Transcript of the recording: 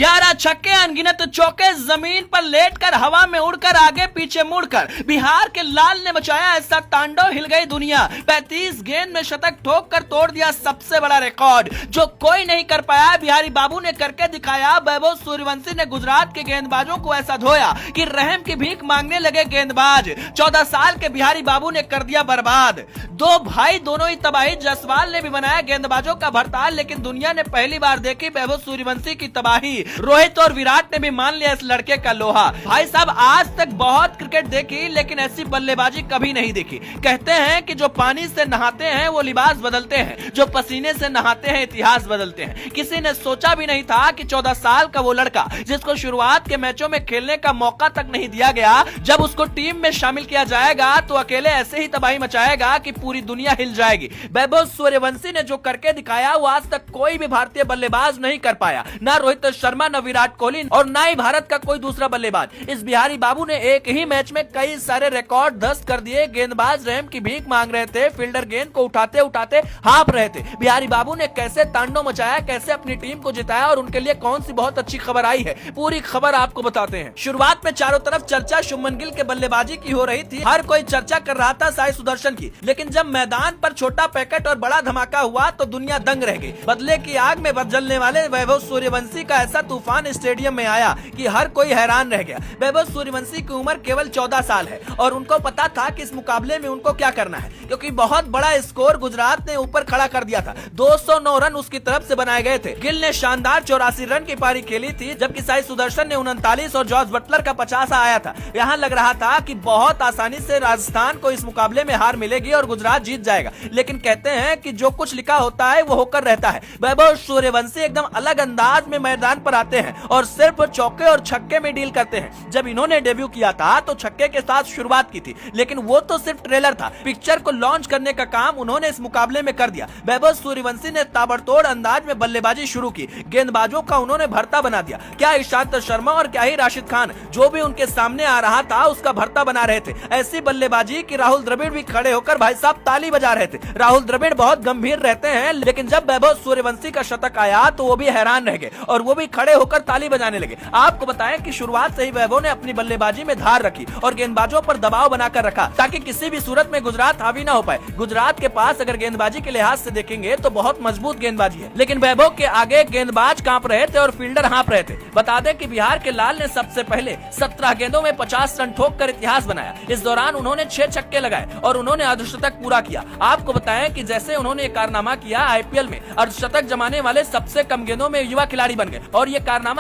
11 छक्के, अनगिनत चौके, जमीन पर लेटकर, हवा में उड़कर, आगे पीछे मुड़कर बिहार के लाल ने मचाया ऐसा तांडव, हिल गई दुनिया। 35 गेंद में शतक ठोक कर तोड़ दिया सबसे बड़ा रिकॉर्ड, जो कोई नहीं कर पाया बिहारी बाबू ने करके दिखाया। वैभव सूर्यवंशी ने गुजरात के गेंदबाजों को ऐसा धोया कि रहम की भीख मांगने लगे गेंदबाज। 14 साल के बिहारी बाबू ने कर दिया बर्बाद। दो भाई दोनों ही तबाही। जायसवाल ने भी बनाया गेंदबाजों का भरताल, लेकिन दुनिया ने पहली बार देखी वैभव सूर्यवंशी की तबाही। रोहित और विराट ने भी मान लिया इस लड़के का लोहा। भाई साहब, आज तक बहुत क्रिकेट देखी, लेकिन ऐसी बल्लेबाजी कभी नहीं देखी। कहते हैं कि जो पानी से नहाते हैं वो लिबास बदलते हैं, जो पसीने से नहाते हैं इतिहास बदलते हैं। किसी ने सोचा भी नहीं था कि 14 साल का वो लड़का, जिसको शुरुआत के मैचों में खेलने का मौका तक नहीं दिया गया, जब उसको टीम में शामिल किया जाएगा तो अकेले ऐसे ही तबाही मचाएगा कि पूरी दुनिया हिल जाएगी। वैभव सूर्यवंशी ने जो करके दिखाया वो आज तक कोई भी भारतीय बल्लेबाज नहीं कर पाया, ना रोहित शर्मा, ना विराट कोहली और ना ही भारत का कोई दूसरा बल्लेबाज। इस बिहारी बाबू ने एक ही मैच में कई सारे रिकॉर्ड ध्वस्त कर दिए। गेंदबाज रहम की भीख मांग रहे थे, फील्डर गेंद को उठाते उठाते हाँफ रहे थे। बिहारी बाबू ने कैसे तांडव मचाया, कैसे अपनी टीम को जिताया और उनके लिए कौन सी बहुत अच्छी खबर आई है, पूरी खबर आपको बताते हैं। शुरुआत में चारों तरफ चर्चा शुभमन गिल के बल्लेबाजी की हो रही थी। हर कोई चर्चा कर रहा था साई सुदर्शन की, लेकिन जब मैदान पर छोटा पैकेट और बड़ा धमाका हुआ तो दुनिया दंग रह गई। बदले की आग में बदलने वाले वैभव सूर्यवंशी का ऐसा तूफान स्टेडियम में आया कि हर कोई हैरान रह गया। वैभव सूर्यवंशी की उम्र केवल 14 साल है और उनको पता था कि इस मुकाबले में उनको क्या करना है, क्योंकि बहुत बड़ा स्कोर गुजरात ने ऊपर खड़ा कर दिया था। 209 रन उसकी तरफ से बनाए गए थे। गिल ने शानदार 84 रन की पारी खेली थी, जबकि साई सुदर्शन ने 39 और जॉर्ज बटलर का 50 आया था। यहाँ लग रहा था कि बहुत आसानी से राजस्थान को इस मुकाबले में हार मिलेगी और गुजरात जीत जाएगा, लेकिन कहते हैं कि जो कुछ लिखा होता है वो होकर रहता है। वैभव सूर्यवंशी एकदम अलग अंदाज में मैदान पर आते हैं और सिर्फ चौके और छक्के में डील करते हैं। जब इन्होंने डेब्यू किया था तो छक्के के साथ शुरुआत की थी, लेकिन वो तो सिर्फ ट्रेलर था। पिक्चर को लॉन्च करने का काम उन्होंने इस मुकाबले में कर दिया। वैभव सूर्यवंशी ने ताबड़तोड़ अंदाज में बल्लेबाजी शुरू की। गेंदबाजों का उन्होंने भरता बना दिया। क्या ईशांत शर्मा और क्या ही राशिद खान, जो भी उनके सामने आ रहा था उसका भरता बना रहे थे। ऐसी बल्लेबाजी कि राहुल द्रविड़ भी खड़े होकर भाई साहब ताली बजा रहे थे। राहुल द्रविड़ बहुत गंभीर रहते हैं, लेकिन जब वैभव सूर्यवंशी का शतक आया तो वो भी हैरान रह गए और वो भी खड़े होकर ताली बजाने लगे। आपको बताएं कि शुरुआत से ही वैभव ने अपनी बल्लेबाजी में धार रखी और गेंदबाजों पर दबाव बनाकर रखा, ताकि किसी भी सूरत में गुजरात हावी ना हो पाए। गुजरात के पास अगर गेंदबाजी के लिहाज से देखेंगे तो बहुत मजबूत गेंदबाजी है, लेकिन वैभव के आगे गेंदबाज कांप रहे थे और फील्डर हाँफ रहे थे। बता दें कि बिहार के लाल ने सबसे पहले 17 गेंदों में 50 रन ठोक कर इतिहास बनाया। इस दौरान उन्होंने 6 छक्के लगाए और उन्होंने अर्धशतक पूरा किया। आपको बताएं कि जैसे उन्होंने कारनामा किया, आईपीएल में अर्धशतक जमाने वाले सबसे कम गेंदों में युवा खिलाड़ी बन गए और ये कारनामा